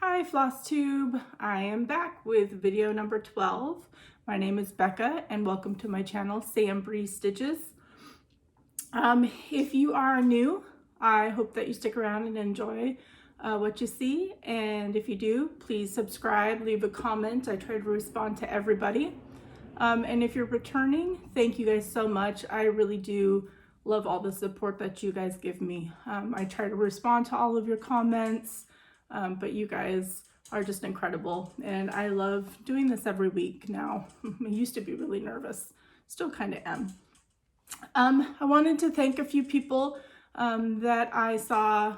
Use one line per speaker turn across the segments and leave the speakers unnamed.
Hi Flosstube, I am back with video number 12. My name is Becca and welcome to my channel SamBrie Stitches. If you are new, I hope that you stick around and enjoy what you see, and if you do, please subscribe, leave a comment. I try to respond to everybody. And if you're returning, thank you guys so much. I really do love all the support that you guys give me. I try to respond to all of your comments. But you guys are just incredible, and I love doing this every week now. I used to be really nervous, still kind of am. I wanted to thank a few people that I saw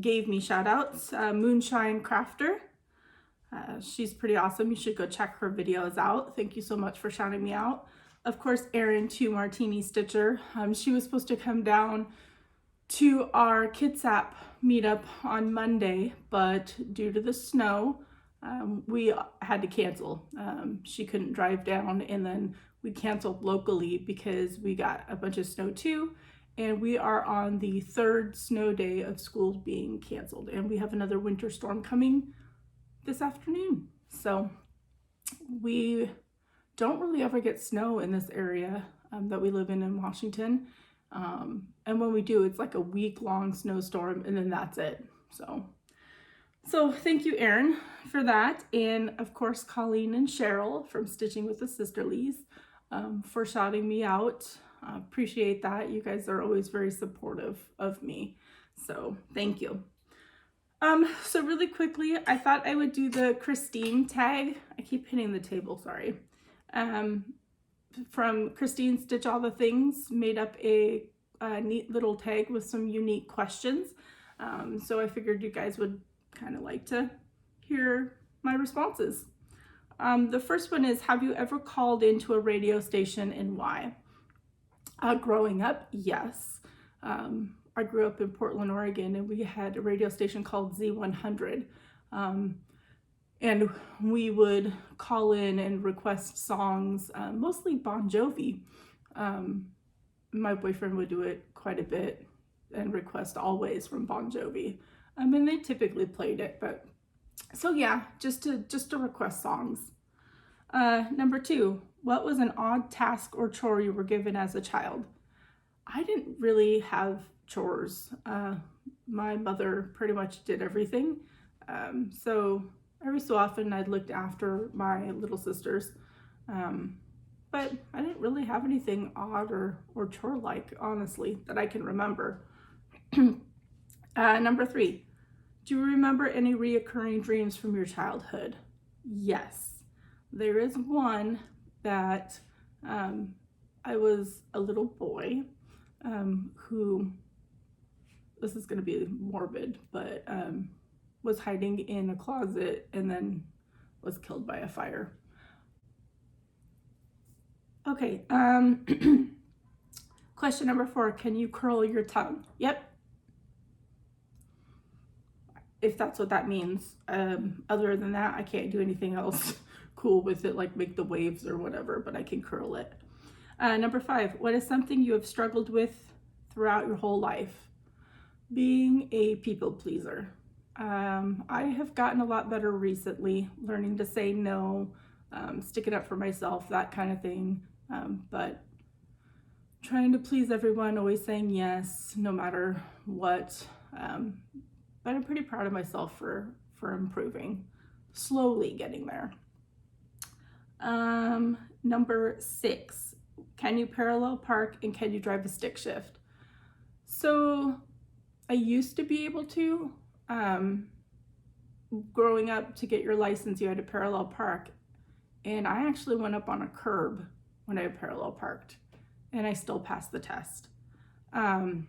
gave me shout outs. Moonshine Crafter, she's pretty awesome. You should go check her videos out. Thank you so much for shouting me out. Of course, Erin to Martini Stitcher. She was supposed to come down to our Kitsap meetup on Monday, but due to the snow, we had to cancel. She couldn't drive down, and then we canceled locally because we got a bunch of snow too, and we are on the third snow day of school being canceled, and we have another winter storm coming this afternoon. So we don't really ever get snow in this area that we live in Washington. And when we do, it's like a week-long snowstorm, and then that's it. So thank you, Erin, for that. And of course, Colleen and Cheryl from Stitching with the Sisterlies for shouting me out. Appreciate that. You guys are always very supportive of me. So thank you. So really quickly, I thought I would do the Christine tag. I keep hitting the table, sorry. From Christine Stitch All the Things, made up a neat little tag with some unique questions. So I figured you guys would kind of like to hear my responses. The first one is, have you ever called into a radio station and why? Growing up, yes. I grew up in Portland, Oregon, and we had a radio station called Z100. And we would call in and request songs, mostly Bon Jovi. My boyfriend would do it quite a bit and request Always from Bon Jovi. And they typically played it, but so yeah, just to request songs. Number 2, what was an odd task or chore you were given as a child? I didn't really have chores. My mother pretty much did everything. So every so often I'd looked after my little sisters, but I didn't really have anything odd or chore-like, honestly, that I can remember. Number 3, do you remember any reoccurring dreams from your childhood? Yes, there is one that I was a little boy who, this is going to be morbid, but was hiding in a closet and then was killed by a fire. Okay, question number 4, can you curl your tongue? Yep. If that's what that means. Other than that, I can't do anything else cool with it, like make the waves or whatever, but I can curl it. Number 5, what is something you have struggled with throughout your whole life? Being a people pleaser. I have gotten a lot better recently, learning to say no, sticking up for myself, that kind of thing. But trying to please everyone, always saying yes, no matter what. But I'm pretty proud of myself for improving, slowly getting there. Number 6, can you parallel park and can you drive a stick shift? So I used to be able to. Growing up, to get your license, you had to parallel park, and I actually went up on a curb when I parallel parked, and I still passed the test. And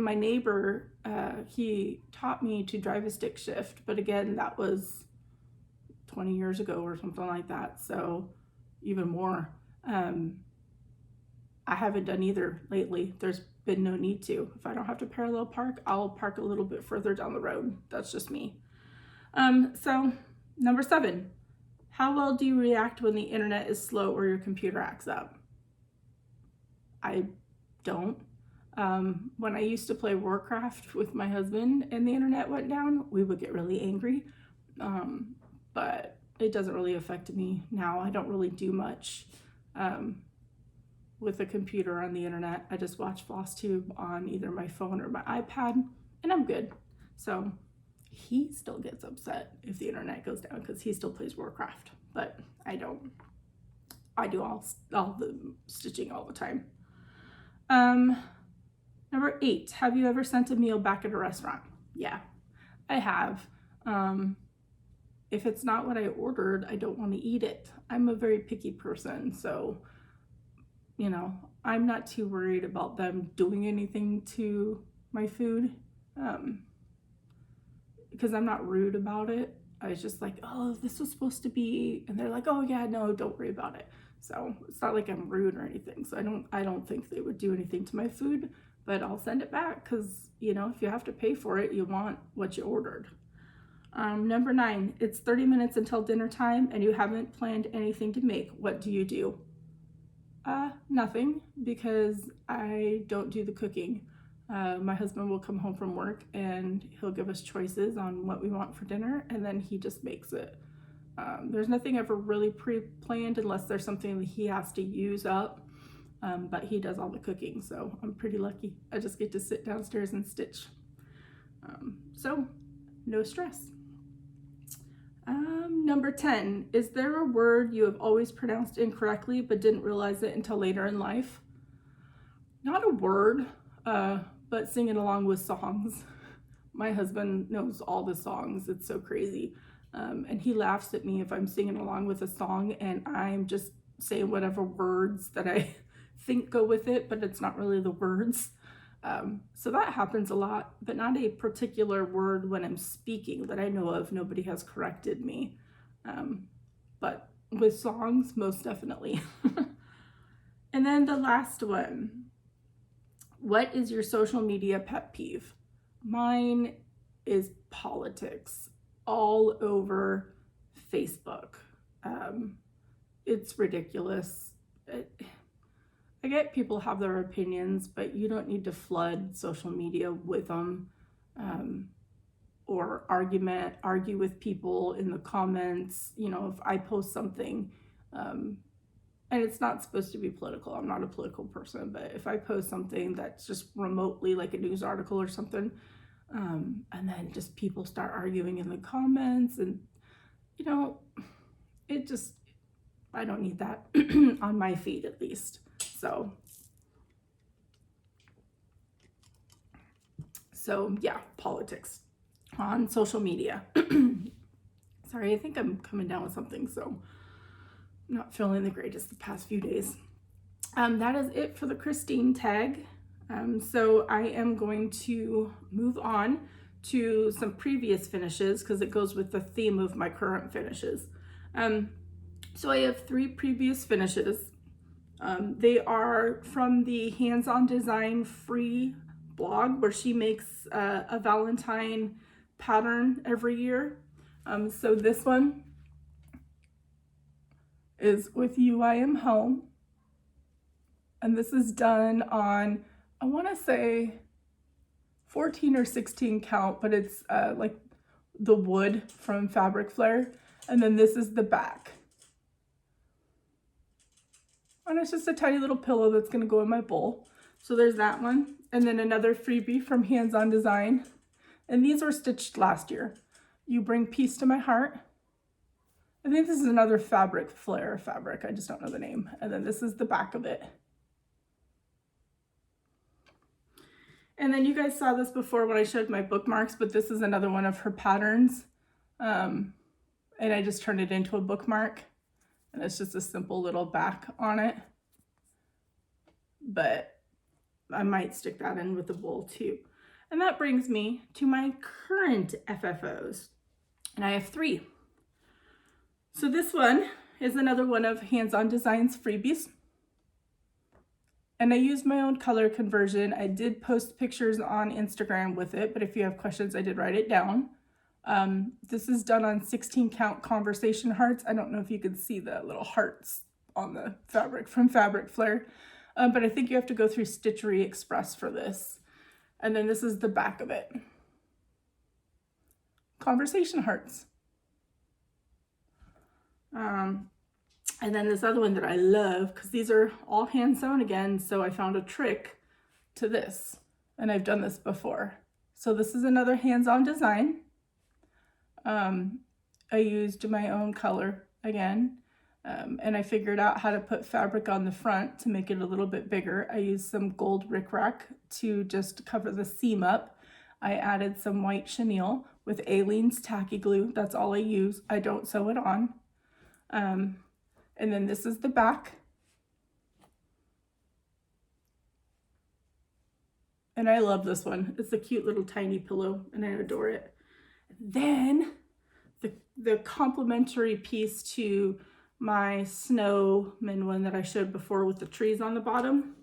my neighbor, he taught me to drive a stick shift, but again, that was 20 years ago or something like that, so even more. I haven't done either lately. There's been no need to. If I don't have to parallel park, I'll park a little bit further down the road. That's just me. So number 7, how well do you react when the internet is slow or your computer acts up? I don't. When I used to play Warcraft with my husband and the internet went down, we would get really angry. But it doesn't really affect me now. I don't really do much with a computer on the internet. I just watch Flosstube on either my phone or my iPad, and I'm good. So he still gets upset if the internet goes down because he still plays Warcraft, but I don't. I do all the stitching all the time. Number 8, have you ever sent a meal back at a restaurant? Yeah, I have. If it's not what I ordered, I don't want to eat it. I'm a very picky person, so, you know, I'm not too worried about them doing anything to my food, because I'm not rude about it. I was just like, oh, this was supposed to be, and they're like, oh yeah, no, don't worry about it. So it's not like I'm rude or anything. So I don't think they would do anything to my food, but I'll send it back because, you know, if you have to pay for it, you want what you ordered. Number 9, it's 30 minutes until dinner time and you haven't planned anything to make. What do you do? Nothing, because I don't do the cooking. My husband will come home from work and he'll give us choices on what we want for dinner, and then he just makes it. There's nothing ever really pre-planned unless there's something that he has to use up, but he does all the cooking, so I'm pretty lucky. I just get to sit downstairs and stitch. So no stress. Number 10, is there a word you have always pronounced incorrectly but didn't realize it until later in life? Not a word, but singing along with songs. My husband knows all the songs. It's so crazy. And he laughs at me if I'm singing along with a song and I'm just saying whatever words that I think go with it, but it's not really the words. So that happens a lot, but not a particular word when I'm speaking that I know of. Nobody has corrected me. But with songs, most definitely. And then the last one. What is your social media pet peeve? Mine is politics all over Facebook. It's ridiculous. I get people have their opinions, but you don't need to flood social media with them, or argue with people in the comments. You know, if I post something, and it's not supposed to be political, I'm not a political person, but if I post something that's just remotely like a news article or something, and then just people start arguing in the comments, and, you know, it just, I don't need that on my feed, at least. So yeah, politics on social media. Sorry, I think I'm coming down with something, so I'm not feeling the greatest the past few days. That is it for the Christine tag. So I am going to move on to some previous finishes because it goes with the theme of my current finishes. So I have 3 previous finishes. They are from the Hands-On Design free blog where she makes a Valentine pattern every year. So this one is With You I Am Home. And this is done on, I want to say 14 or 16 count, but it's like the wood from Fabric Flare. And then this is the back. And it's just a tiny little pillow that's going to go in my bowl. So there's that one. And then another freebie from Hands-On Design. And these were stitched last year. You Bring Peace to My Heart. I think this is another Fabric Flare fabric. I just don't know the name. And then this is the back of it. And then you guys saw this before when I showed my bookmarks, but this is another one of her patterns. And I just turned it into a bookmark. And it's just a simple little back on it. But I might stick that in with the bowl too. And that brings me to my current FFOs. And I have 3. So this one is another one of Hands-On Design's freebies. And I used my own color conversion. I did post pictures on Instagram with it, but if you have questions, I did write it down. This is done on 16 count conversation hearts. I don't know if you can see the little hearts on the fabric from Fabric Flare. but I think you have to go through Stitchery X-Press for this. And then this is the back of it. Conversation hearts. And then this other one that I love, because these are all hand sewn again, so I found a trick to this, and I've done this before. So this is another hands-on design. I used my own color again, and I figured out how to put fabric on the front to make it a little bit bigger. I used some gold rickrack to just cover the seam up. I added some white chenille with Aleene's tacky glue. That's all I use. I don't sew it on. And then this is the back. And I love this one. It's a cute little tiny pillow and I adore it. Then the complementary piece to my snowman one that I showed before with the trees on the bottom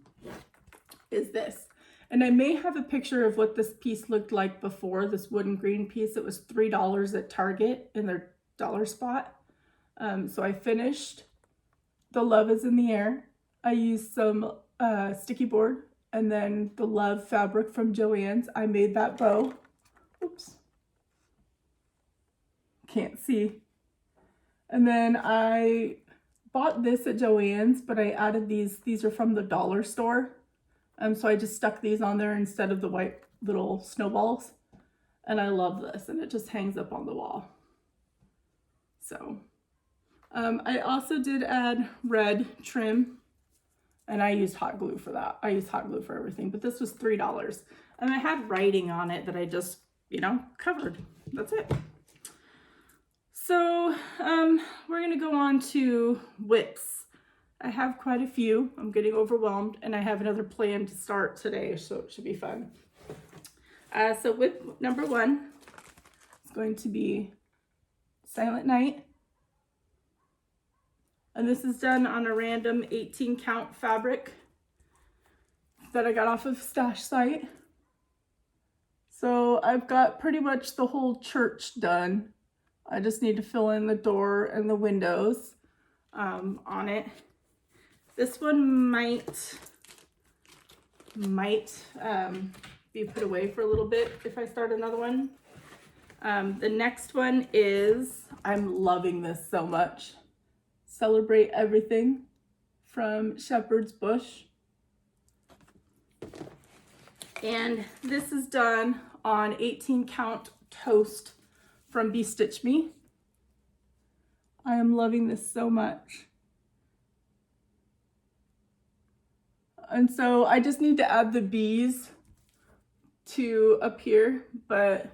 is this. And I may have a picture of what this piece looked like before, this wooden green piece. It was $3 at Target in their dollar spot. So I finished the Love is in the Air. I used some sticky board and then the Love fabric from Joann's. I made that bow. Oops. Can't see. And then I bought this at Joann's, but I added these. These are from the dollar store. So I just stuck these on there instead of the white little snowballs. And I love this, and it just hangs up on the wall. So I also did add red trim, and I used hot glue for that. I use hot glue for everything, but this was $3. And I had writing on it that I just, covered. That's it. So we're gonna go on to whips. I have quite a few. I'm getting overwhelmed, and I have another plan to start today, so it should be fun. So whip number 1 is going to be Silent Night. And this is done on a random 18 count fabric that I got off of Stash Site. So I've got pretty much the whole church done. I just need to fill in the door and the windows on it. This one might be put away for a little bit if I start another one. The next one is, I'm loving this so much, Celebrate Everything from Shepherd's Bush. And this is done on 18 count toast from BeStitchMe. I am loving this so much. And so I just need to add the bees to appear, but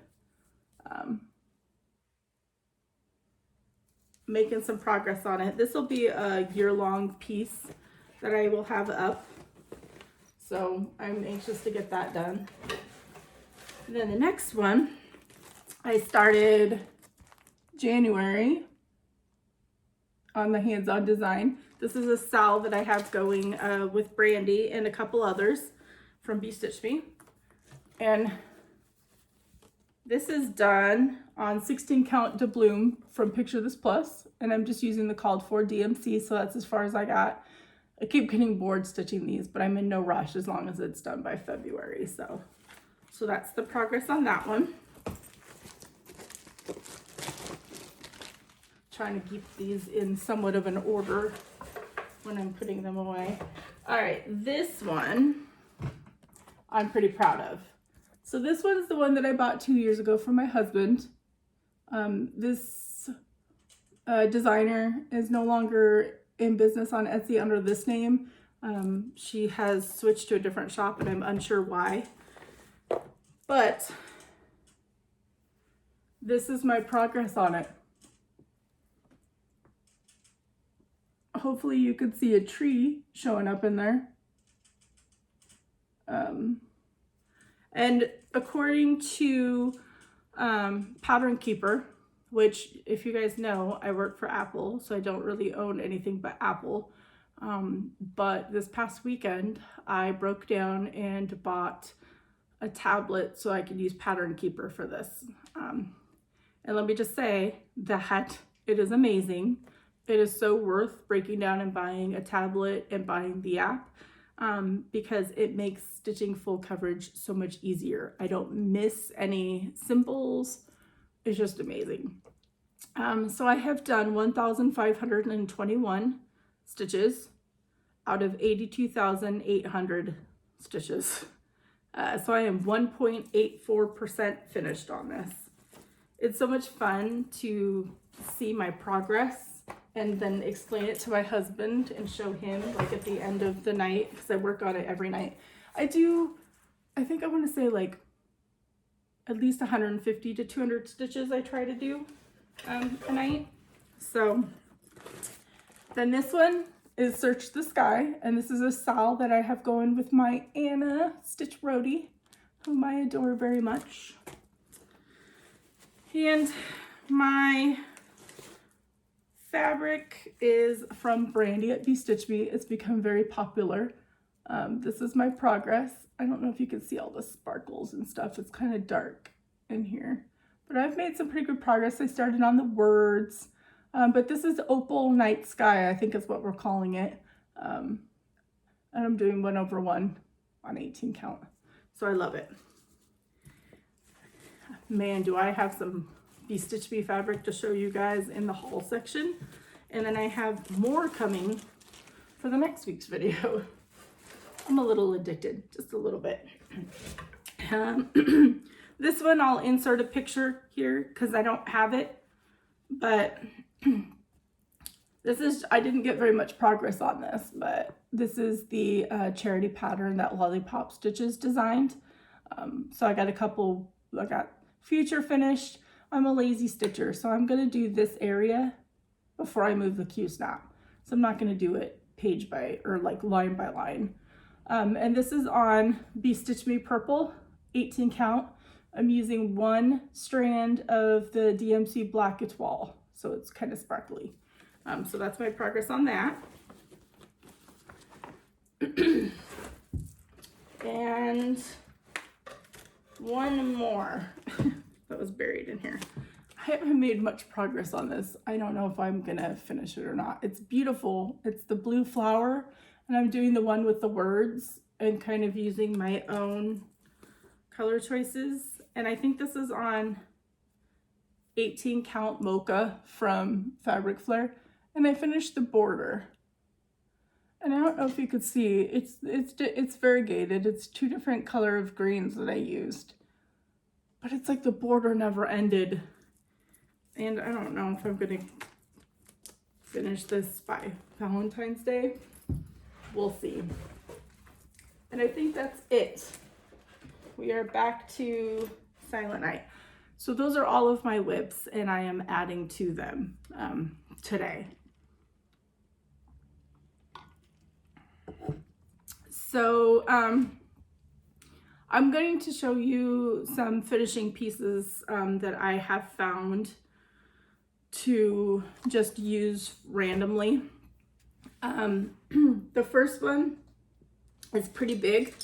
making some progress on it. This will be a year-long piece that I will have up. So I'm anxious to get that done. And then the next one, I started January on the hands-on design. This is a sal that I have going with Brandy and a couple others from BeStitchMe. And this is done on 16 count doubloon from Picture This Plus, and I'm just using the called for DMC, so that's as far as I got. I keep getting bored stitching these, but I'm in no rush as long as it's done by February. So that's the progress on that one. Trying to keep these in somewhat of an order when I'm putting them away. All right, this one I'm pretty proud of. So this one's the one that I bought 2 years ago for my husband. This designer is no longer in business on Etsy under this name. She has switched to a different shop, and I'm unsure why. But this is my progress on it. Hopefully you could see a tree showing up in there. And according to Pattern Keeper, which, if you guys know, I work for Apple, so I don't really own anything but Apple. But this past weekend, I broke down and bought a tablet so I could use Pattern Keeper for this. And let me just say that it is amazing. It is so worth breaking down and buying a tablet and buying the app. because it makes stitching full coverage so much easier. I don't miss any symbols. It's just amazing. So I have done 1,521 stitches out of 82,800 stitches. So I am 1.84% finished on this. It's so much fun to see my progress and then explain it to my husband and show him like at the end of the night, because I work on it every night. I think I want to say like at least 150 to 200 stitches I try to do a night. So then this one is Search the Sky, and this is a SAL that I have going with my Anna Stitch Roadie, whom I adore very much. And my fabric is from Brandy at BeStitchMe. It's become very popular. This is my progress. I don't know if you can see all the sparkles and stuff. It's kind of dark in here, but I've made some pretty good progress. I started on the words, but this is Opal Night Sky, I think is what we're calling it. And I'm doing 1/1 on 18 count. So I love it. Man, do I have some BeStitchMe fabric to show you guys in the haul section. And then I have more coming for the next week's video. I'm a little addicted, just a little bit. This one I'll insert a picture here because I don't have it, but this is, I didn't get very much progress on this, but this is the charity pattern that Lollypop Stitches designed. So I got a couple, I got future finished. I'm a lazy stitcher, so I'm gonna do this area before I move the Q-snap. So I'm not gonna do it page by, or like line by line. And this is on BeStitchMe Purple, 18 count. I'm using one strand of the DMC Black Etoile, so it's kind of sparkly. So that's my progress on that. And one more that was buried in here. I haven't made much progress on this. I don't know if I'm gonna finish it or not. It's beautiful. It's the blue flower, and I'm doing the one with the words and kind of using my own color choices. And I think this is on 18 count Mocha from Fabric Flair. And I finished the border. And I don't know if you could see, it's variegated. It's two different color of greens that I used. But it's like the border never ended. And I don't know if I'm gonna finish this by Valentine's Day. We'll see. And I think that's it. We are back to Silent Night. So those are all of my whips, and I am adding to them today. So I'm going to show you some finishing pieces that I have found to just use randomly. The first one is pretty big.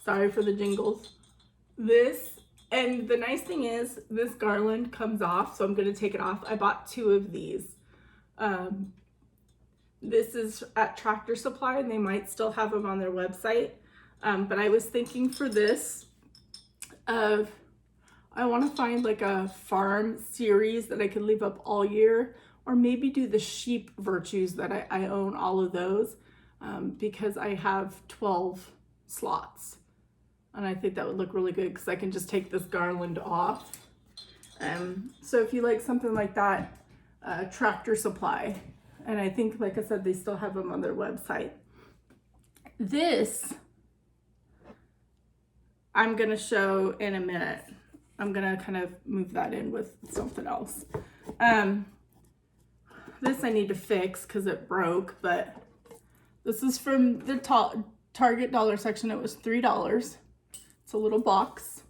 Sorry for the jingles. This, and the nice thing is this garland comes off, so I'm going to take it off. I bought 2 of these. This is at Tractor Supply, and they might still have them on their website. But I was thinking for this of, I want to find like a farm series that I could leave up all year, or maybe do the sheep virtues that I own all of those, because I have 12 slots. And I think that would look really good because I can just take this garland off. So if you like something like that, Tractor Supply. And I think, like I said, they still have them on their website. This, I'm gonna show in a minute. I'm gonna kind of move that in with something else. This I need to fix because it broke, but this is from the Target dollar section. It was $3. It's a little box.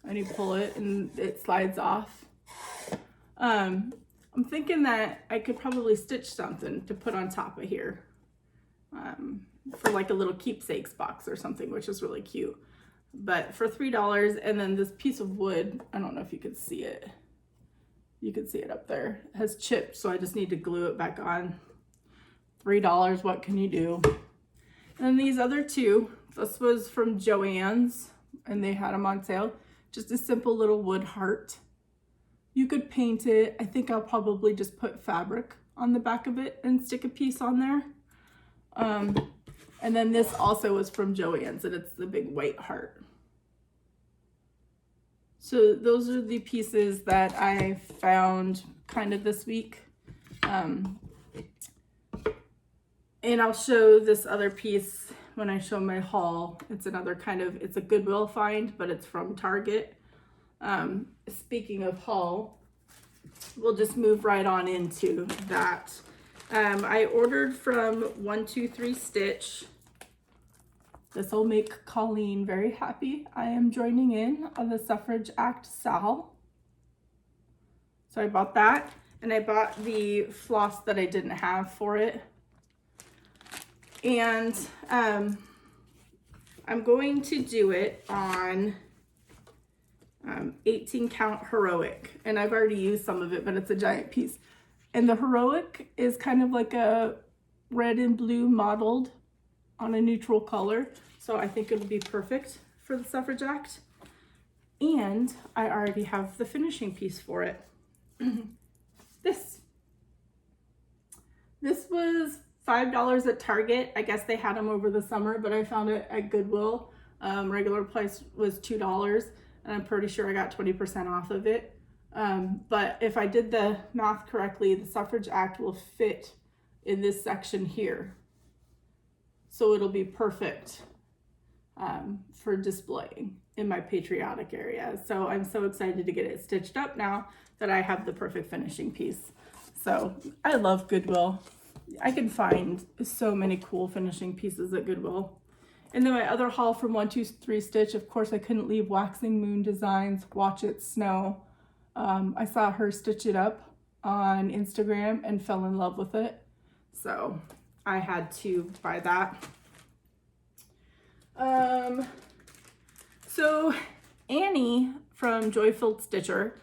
And you pull it and it slides off. I'm thinking that I could probably stitch something to put on top of here for like a little keepsakes box or something, which is really cute. But for $3, and then this piece of wood, I don't know if you could see it. You can see it up there. It has chipped, so I just need to glue it back on. $3, what can you do? And these other two, this was from Joann's and they had them on sale. Just a simple little wood heart. You could paint it. I think I'll probably just put fabric on the back of it and stick a piece on there. And then this also was from Joann's and it's the big white heart. So those are the pieces that I found kind of this week. And I'll show this other piece when I show my haul. It's another kind of, it's a Goodwill find, but it's from Target. Speaking of haul, we'll just move right on into that. I ordered from 123 Stitch. This will make Colleen very happy. I am joining in on the Suffrage Act Sal. So I bought that, and I bought the floss that I didn't have for it. And I'm going to do it on 18 count heroic, and I've already used some of it, but it's a giant piece. And the heroic is kind of like a red and blue mottled on a neutral color, so I think it'll be perfect for the Suffrage Act. And I already have the finishing piece for it. This was $5 at Target. I guess they had them over the summer, but I found it at Goodwill. Regular price was $2, and I'm pretty sure I got 20% off of it. But if I did the math correctly, the Suffrage Act will fit in this section here. So it'll be perfect for displaying in my patriotic area. So I'm so excited to get it stitched up now that I have the perfect finishing piece. So I love Goodwill. I can find so many cool finishing pieces at Goodwill. And then my other haul from 123 Stitch, of course I couldn't leave Waxing Moon Designs, Watch It Snow. I saw her stitch it up on Instagram and fell in love with it. So I had to buy that. So Annie from Joyful Stitcher,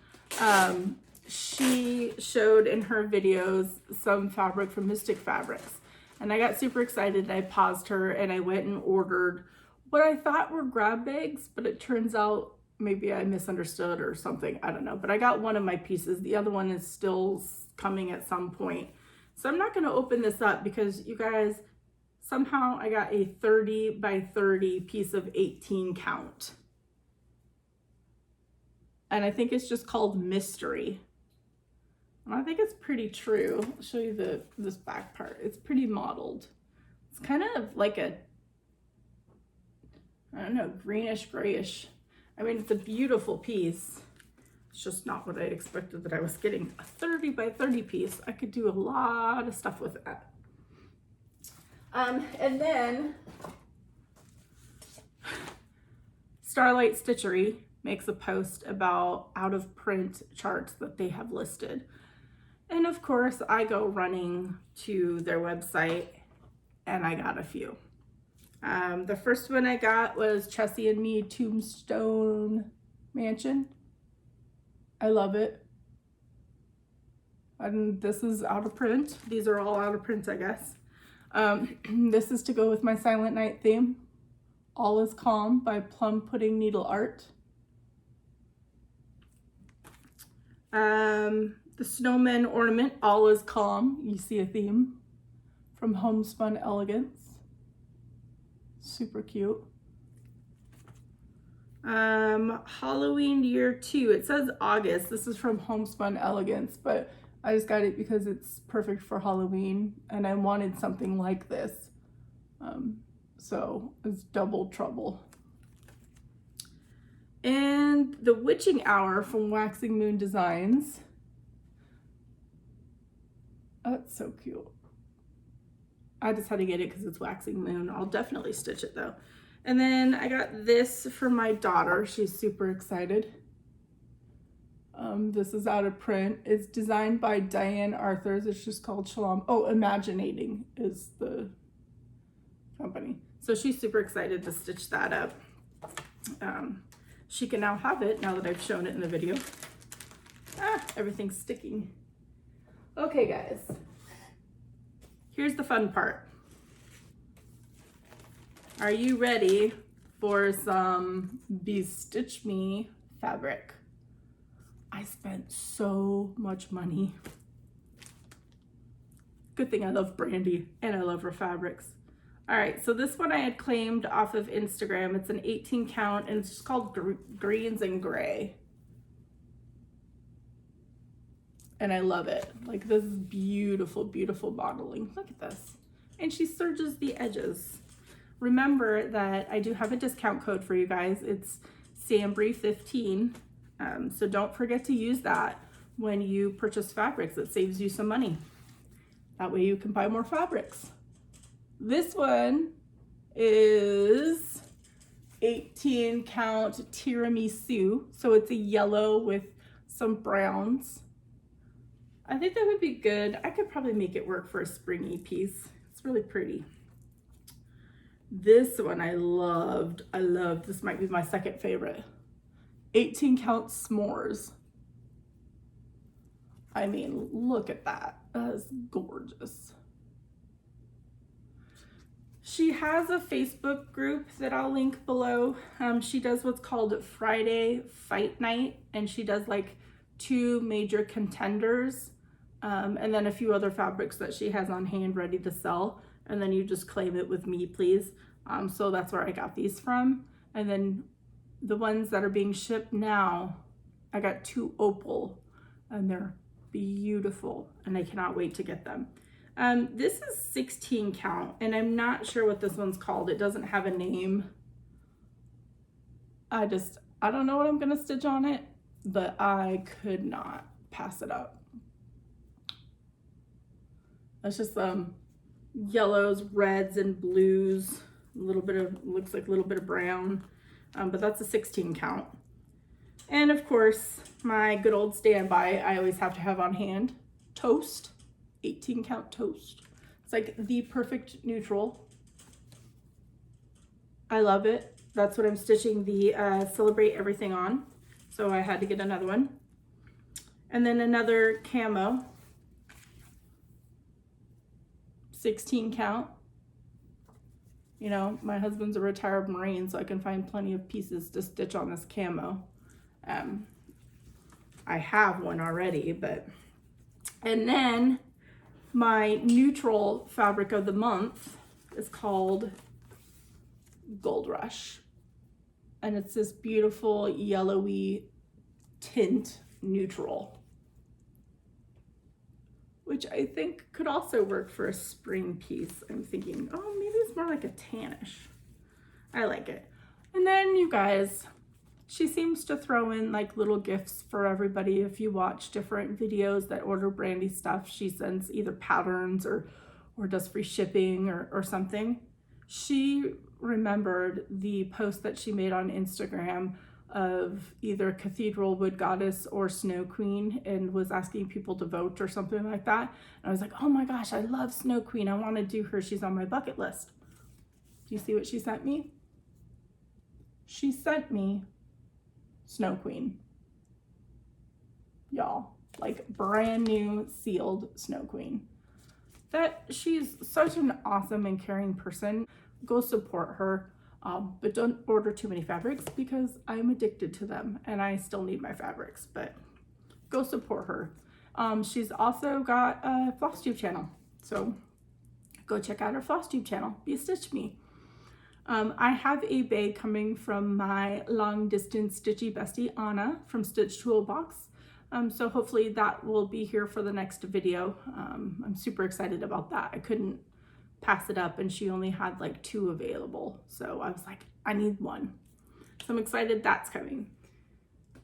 she showed in her videos some fabric from Mystic Fabrics, and I got super excited and I paused her and I went and ordered what I thought were grab bags, but it turns out maybe I misunderstood or something, I don't know, but I got one of my pieces. The other one is still coming at some point. So I'm not going to open this up because you guys, somehow I got a 30 by 30 piece of 18 count. And I think it's just called Mystery. And I think it's pretty true. I'll show you this back part. It's pretty mottled. It's kind of like a, I don't know, greenish, grayish. I mean, it's a beautiful piece. It's just not what I expected that I was getting. A 30 by 30 piece. I could do a lot of stuff with that. And then Starlight Stitchery makes a post about out of print charts that they have listed. And of course I go running to their website and I got a few. The first one I got was Chessie and Me Tombstone Mansion. I love it. And this is out of print. These are all out of print, I guess. This is to go with my Silent Night theme. All is Calm by Plum Pudding Needle Art. The Snowman Ornament, All is Calm. You see a theme from Homespun Elegance. Super cute. Halloween Year 2. It says August. This is from Homespun Elegance, but I just got it because it's perfect for Halloween and I wanted something like this. So it's double trouble. And the Witching Hour from Waxing Moon Designs. That's so cute. I just had to get it because it's Waxing Moon. I'll definitely stitch it though. And then I got this for my daughter. She's super excited. This is out of print. It's designed by Diane Arthurs. It's just called Shalom. Oh, Imaginating is the company. So she's super excited to stitch that up. She can now have it now that I've shown it in the video. Everything's sticking. Okay, guys. here's the fun part. Are you ready for some BeStitchMe fabric? I spent so much money. Good thing I love Brandy and I love her fabrics. All right, so this one I had claimed off of Instagram. It's an 18 count and it's just called Greens and Gray. And I love it. Like, this is beautiful, beautiful modeling. Look at this. And she serges the edges. Remember that I do have a discount code for you guys. It's SamBrie15. So don't forget to use that when you purchase fabrics. It saves you some money. That way you can buy more fabrics. This one is 18 count tiramisu. So it's a yellow with some browns. I think that would be good. I could probably make it work for a springy piece. It's really pretty. This one I loved. I loved. This might be my second favorite. 18 count s'mores. I mean, look at that. That is gorgeous. She has a Facebook group that I'll link below. She does what's called Friday Fight Night, and she does like 2 major contenders. And then a few other fabrics that she has on hand ready to sell, and then you just claim it with me, please. So that's where I got these from. And then the ones that are being shipped now, I got 2 opal and they're beautiful and I cannot wait to get them. This is 16 count and I'm not sure what this one's called. It doesn't have a name. I don't know what I'm gonna stitch on it, but I could not pass it up. It's just yellows, reds, and blues. A little bit of, looks like a little bit of brown, but that's a 16 count. And of course, my good old standby, I always have to have on hand, toast, 18 count toast. It's like the perfect neutral. I love it. That's what I'm stitching the Celebrate Everything on. So I had to get another one. And then another camo. 16 count. You know, my husband's a retired Marine, so I can find plenty of pieces to stitch on this camo. I have one already, but, and then my neutral fabric of the month is called Gold Rush. And it's this beautiful yellowy tint neutral, which I think could also work for a spring piece. I'm thinking, oh, maybe it's more like a tannish. I like it. And then you guys, she seems to throw in like little gifts for everybody. If you watch different videos that order Brandy stuff, she sends either patterns or does free shipping or something. She remembered the post that she made on Instagram of either Cathedral Wood Goddess or Snow Queen and was asking people to vote or something like that. And I was like, oh my gosh, I love Snow Queen. I want to do her. She's on my bucket list. Do you see what she sent me? She sent me Snow Queen. Y'all, like brand new sealed Snow Queen. That she's such an awesome and caring person. Go support her. But don't order too many fabrics because I'm addicted to them and I still need my fabrics, but go support her. She's also got a Flosstube channel, so go check out her Flosstube channel, BeStitchMe. I have a bag coming from my long distance stitchy bestie, Anna from StitchToolBox. So hopefully that will be here for the next video. I'm super excited about that. I couldn't pass it up and she only had like 2 available, so I was like, I need one. So I'm excited that's coming.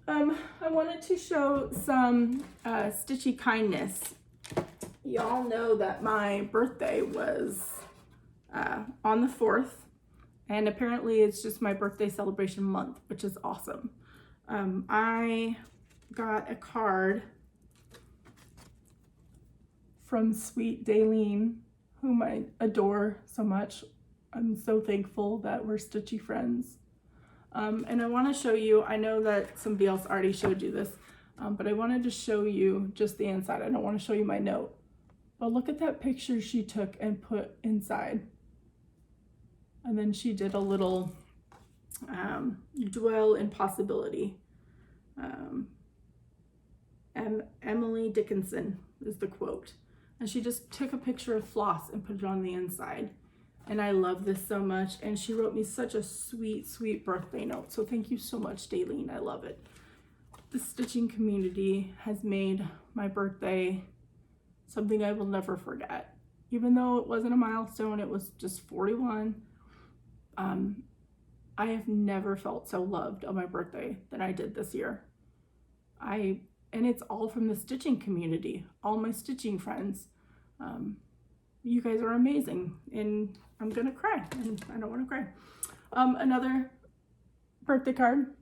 I wanted to show some stitchy kindness. Y'all know that my birthday was on the 4th, and apparently it's just my birthday celebration month, which is awesome. I got a card from Sweet Daylene, whom I adore so much. I'm so thankful that we're stitchy friends. And I want to show you, I know that somebody else already showed you this, but I wanted to show you just the inside. I don't want to show you my note. But look at that picture she took and put inside. And then she did a little dwell in possibility. Emily Dickinson is the quote. And she just took a picture of floss and put it on the inside. And I love this so much. And she wrote me such a sweet, sweet birthday note. So thank you so much, Daylene. I love it. The stitching community has made my birthday something I will never forget. Even though it wasn't a milestone, it was just 41. I have never felt so loved on my birthday than I did this year. And it's all from the stitching community, all my stitching friends. You guys are amazing, and I'm gonna cry, and I don't want to cry. Another birthday card.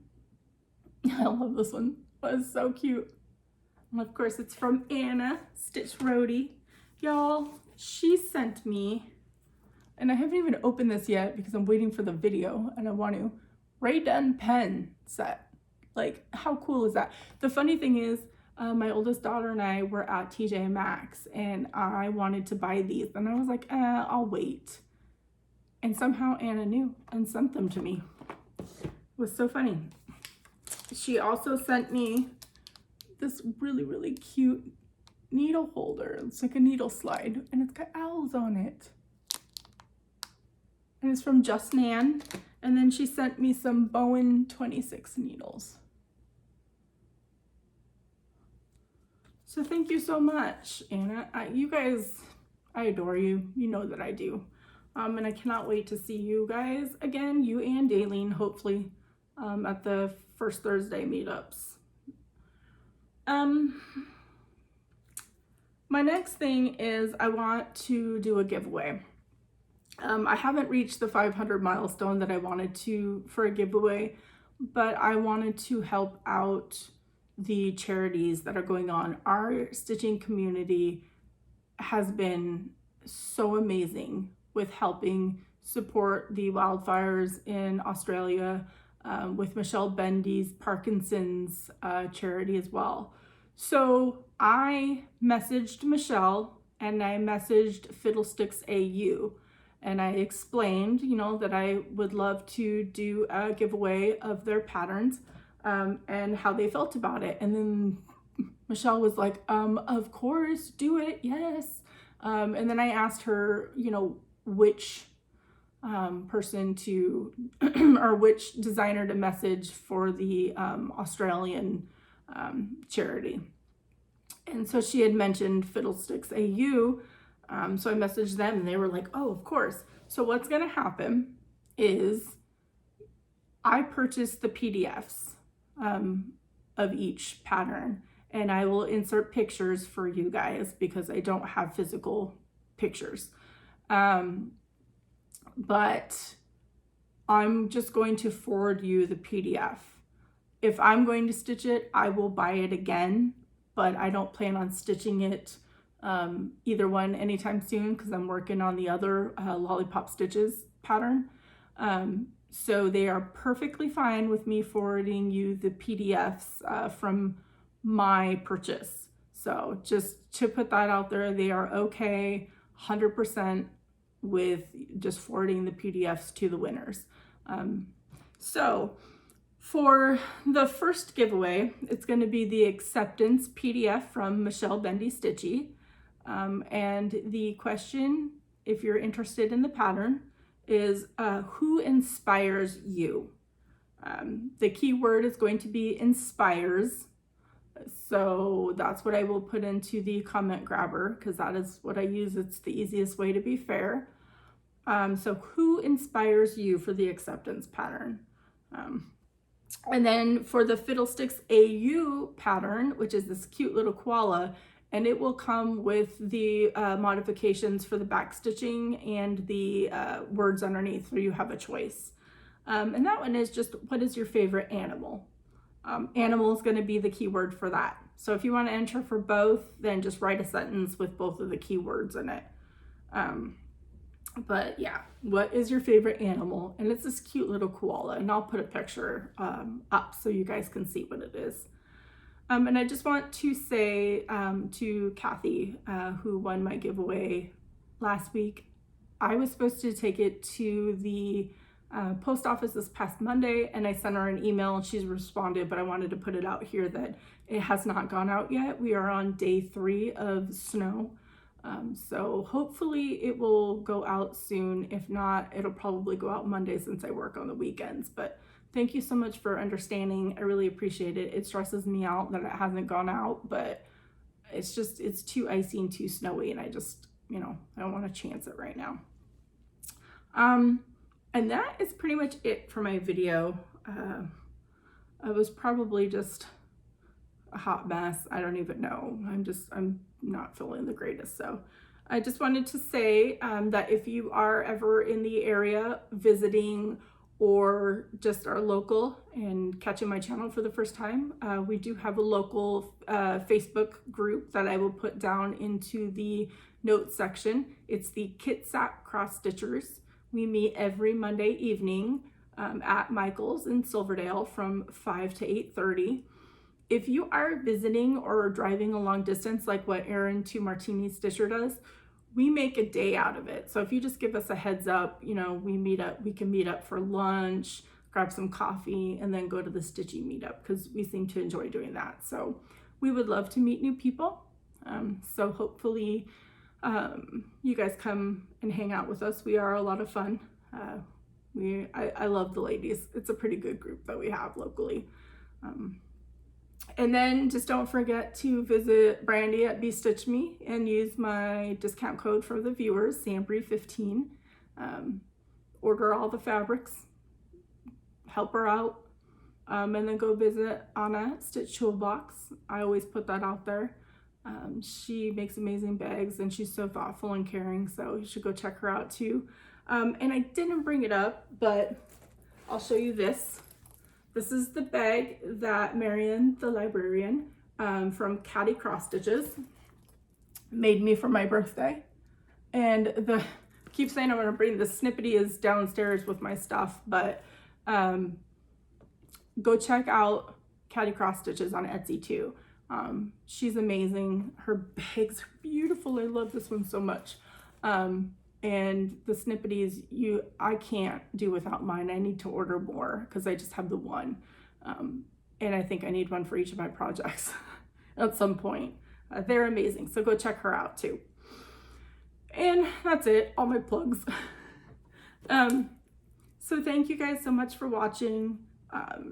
I love this one. It was so cute. And of course, it's from Anna Stitch Roadie. Y'all, she sent me, and I haven't even opened this yet because I'm waiting for the video, and I want to, Ray Dunn pen set. Like, how cool is that? The funny thing is, my oldest daughter and I were at TJ Maxx, and I wanted to buy these, and I was like, I'll wait. And somehow Anna knew and sent them to me. It was so funny. She also sent me this really, really cute needle holder. It's like a needle slide, and it's got owls on it. And it's from Just Nan. And then she sent me some Bowen 26 needles. So thank you so much, Anna. You guys, I adore you. You know that I do. And I cannot wait to see you guys again, you and Daylene, hopefully, at the First Thursday meetups. My next thing is I want to do a giveaway. I haven't reached the 500 milestone that I wanted to for a giveaway, but I wanted to help out the charities that are going on. Our stitching community has been so amazing with helping support the wildfires in Australia, with Michelle Bendy's Parkinson's charity as well. So I messaged Michelle and I messaged FiddleSticksau. And I explained, you know, that I would love to do a giveaway of their patterns and how they felt about it. And then Michelle was like, of course, do it, yes. And then I asked her, you know, which person to, or which designer to message for the Australian charity. And so she had mentioned FiddleSticksau. So I messaged them and they were like, oh, of course. So what's going to happen is I purchased the PDFs of each pattern, and I will insert pictures for you guys because I don't have physical pictures. But I'm just going to forward you the PDF. If I'm going to stitch it, I will buy it again, but I don't plan on stitching it either one anytime soon because I'm working on the other Lollypop Stitches pattern. So they are perfectly fine with me forwarding you the PDFs from my purchase. So just to put that out there, they are okay 100% with just forwarding the PDFs to the winners. So for the first giveaway, it's going to be the acceptance PDF from Michelle Bendy Stitchy. And the question, if you're interested in the pattern, is who inspires you? The key word is going to be inspires. So that's what I will put into the comment grabber because that is what I use. It's the easiest way to be fair. So who inspires you for the acceptance pattern? And then for the FiddleSticksau pattern, which is this cute little koala, and it will come with the modifications for the back stitching and the words underneath where you have a choice. And that one is just, what is your favorite animal? Animal is going to be the keyword for that. So if you want to enter for both, then just write a sentence with both of the keywords in it. But yeah, what is your favorite animal? And it's this cute little koala, and I'll put a picture up so you guys can see what it is. And I just want to say to Kathy, who won my giveaway last week, I was supposed to take it to the post office this past Monday, and I sent her an email and she's responded, but I wanted to put it out here that it has not gone out yet. We are on day 3 of snow. So hopefully it will go out soon. If not, it'll probably go out Monday since I work on the weekends. But thank you so much for understanding. I really appreciate it. It stresses me out that it hasn't gone out, but it's too icy and too snowy, and I just, you know, I don't want to chance it right now. And that is pretty much it for my video. I was probably just a hot mess. I don't even know. I'm not feeling the greatest. So I just wanted to say that if you are ever in the area visiting or just are local and catching my channel for the first time, we do have a local Facebook group that I will put down into the notes section. It's the CattyCrossStitches. We meet every Monday evening at Michael's in Silverdale from 5 to 8:30. If you are visiting or driving a long distance, like what Erin to Martini Stitcher does, we make a day out of it. So if you just give us a heads up, you know, we can meet up for lunch, grab some coffee, and then go to the stitching meetup, because we seem to enjoy doing that. So we would love to meet new people. So hopefully you guys come and hang out with us. We are a lot of fun. I love the ladies. It's a pretty good group that we have locally. And then just don't forget to visit Brandy at BeStitchMe and use my discount code for the viewers, SamBrie15. Order all the fabrics, help her out, and then go visit Anna StitchToolBox. I always put that out there. She makes amazing bags and she's so thoughtful and caring, so you should go check her out too. And I didn't bring it up, but I'll show you this. This is the bag that Marion, the librarian, from CattyCrossStitches made me for my birthday. And I keep saying I'm gonna bring the snippety is downstairs with my stuff, but go check out CattyCrossStitches on Etsy too. She's amazing. Her bags are beautiful. I love this one so much. And the snippeties, I can't do without mine. I need to order more because I just have the one. And I think I need one for each of my projects at some point. They're amazing. So go check her out too. And that's it, all my plugs. So thank you guys so much for watching.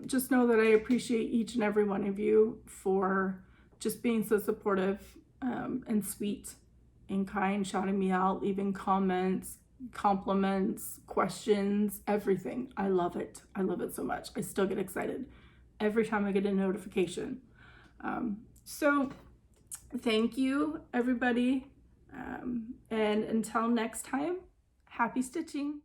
Just know that I appreciate each and every one of you for just being so supportive and sweet and kind, shouting me out, leaving comments, compliments, questions, everything. I love it. I love it so much. I still get excited every time I get a notification. So thank you, everybody. And until next time, happy stitching.